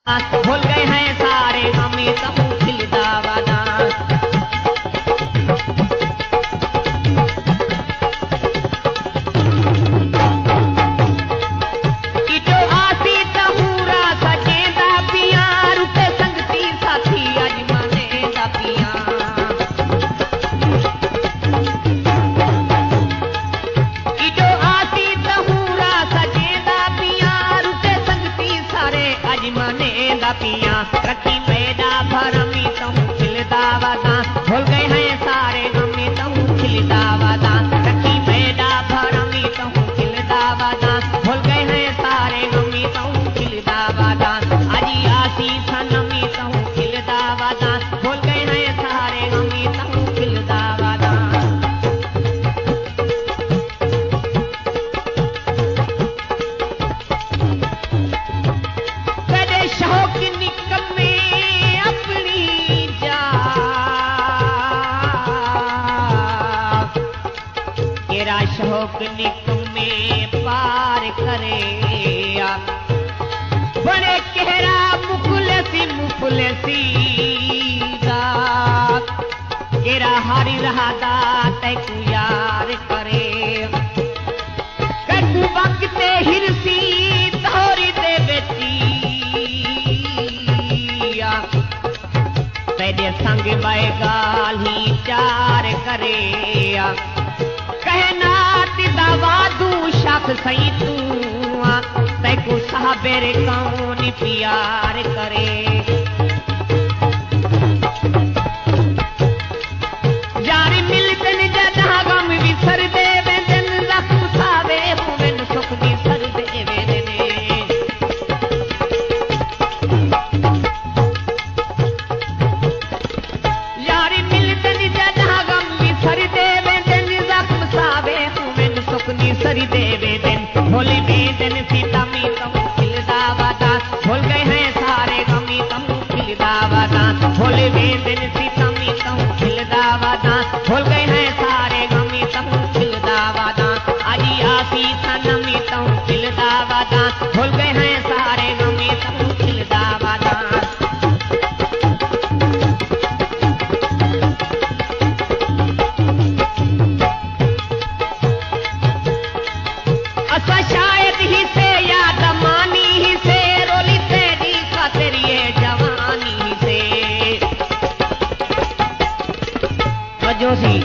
भूल गए हैं सारे हमें तमु खिलदा वादा। इटो आसी तहूरा सजेंदा पिया रुके संगती साथी अज मनेंदा पिया। इटो आसी तहूरा सजेंदा पिया रुके संगती सारे अज मनेंदा पिया। रखी मेरा भरमी तहूं खिलदा वादा। भूल गए हैं सारे हमें तहूं खिलदा वादा। रखी मेरा भरमी तहूं खिलदा वादा। भूल गए हैं सारे हमें तहूं खिलदा वादा। अजी आसी सनमी तहूं खिलदा वादा। भूल गए हैं सारे हमें तहूं खिलदा वादा। तेरे शौक निकम्मे अपनी जा तेरा शौक निकम्मे पार करे बड़े कहरा मुफलसी दा तेरा हारी रहादा तैकू यार करे कटू वक्त हिरसी तोरी दे बेटिया तेरे संग मैं गाली चार करे कहना दवा दू शख सही तू तैको साहबेर कौन प्यार करे। यारी मिलतन जदा गम विसर दे वेंदन रख सावे होवन सुख विसर दे वेंदन। यारी मिलतन जदा गम विसर दे वेंदन रख सावे होवन सुख विसर दे वेंदन। भोली वेंदन सीता मी तमु खिलदा वादा। भूल गए हैं सारे गमी तमु खिलदा वादा। भोली वेंदन सीता मी तमु खिलदा वादा। भूल गए हैं सारे गमी तमु खिलदा वादा। अजी आसी सनमी तमु खिलदा वादा। भूल गए हैं सारे गमी तमु खिलदा वादा। असा शायद ही से याद मानी ही से रोली तेरी खातिर ये जवानी ही से जोशी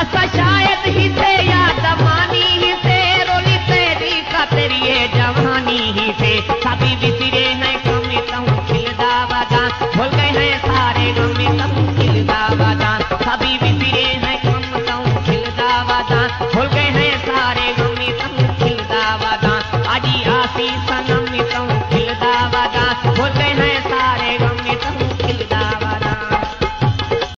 असा शायद ही से याद मानी ही से रोली तेरी खातिर ये जवानी ही से। सभी विसिरे हैं कमी तहूं खिलदा वादा। भूल गए हैं सारे गमी तहूं खिलदा वादा। सभी विसिरे हैं कम तहूं खिलदा वादा। भूल गए हैं सारे गमी तहूं खिलदा वादा। अजी आसी सनमी तहूं खिलदा वादा। भूल गए